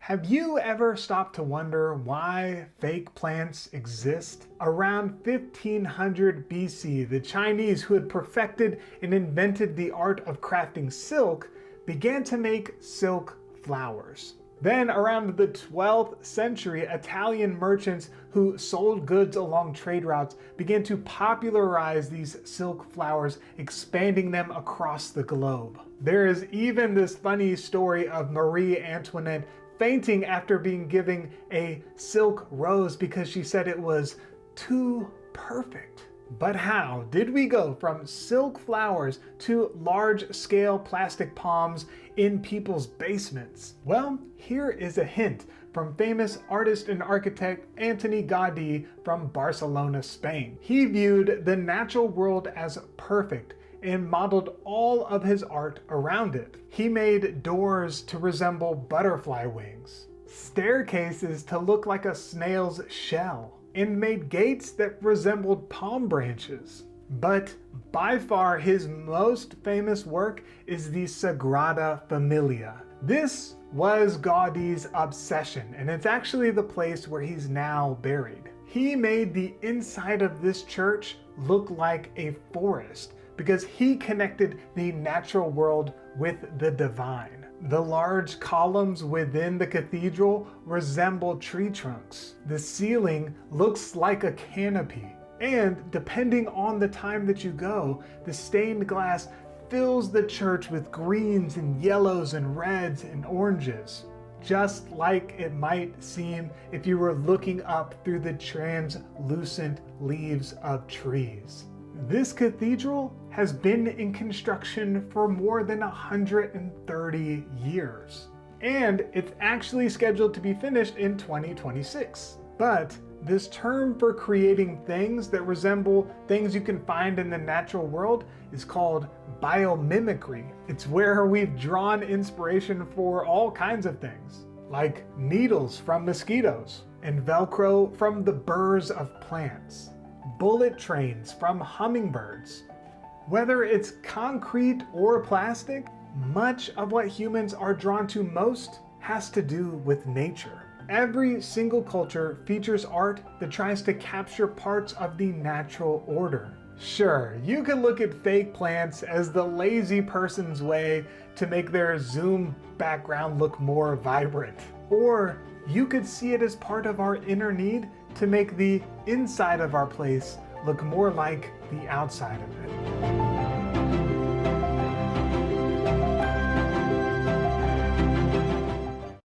Have you ever stopped to wonder why fake plants exist? Around 1500 BC, the Chinese who had perfected and invented the art of crafting silk began to make silk flowers. Then around the 12th century, Italian merchants who sold goods along trade routes began to popularize these silk flowers, expanding them across the globe. There is even this funny story of Marie Antoinette fainting after being given a silk rose because she said it was too perfect. But how did we go from silk flowers to large-scale plastic palms in people's basements? Well, here is a hint from famous artist and architect Antoni Gaudi from Barcelona, Spain. He viewed the natural world as perfect and modeled all of his art around it. He made doors to resemble butterfly wings, staircases to look like a snail's shell, and made gates that resembled palm branches. But by far his most famous work is the Sagrada Familia. This was Gaudi's obsession, and it's actually the place where he's now buried. He made the inside of this church look like a forest because he connected the natural world with the divine. The large columns within the cathedral resemble tree trunks. The ceiling looks like a canopy. And depending on the time that you go, the stained glass fills the church with greens and yellows and reds and oranges, just like it might seem if you were looking up through the translucent leaves of trees. This cathedral has been in construction for more than 130 years, and it's actually scheduled to be finished in 2026. But this term for creating things that resemble things you can find in the natural world is called biomimicry. It's where we've drawn inspiration for all kinds of things, like needles from mosquitoes and Velcro from the burrs of plants, bullet trains from hummingbirds. Whether it's concrete or plastic, much of what humans are drawn to most has to do with nature. Every single culture features art that tries to capture parts of the natural order. Sure, you can look at fake plants as the lazy person's way to make their Zoom background look more vibrant. Or you could see it as part of our inner need to make the inside of our place look more like the outside of it.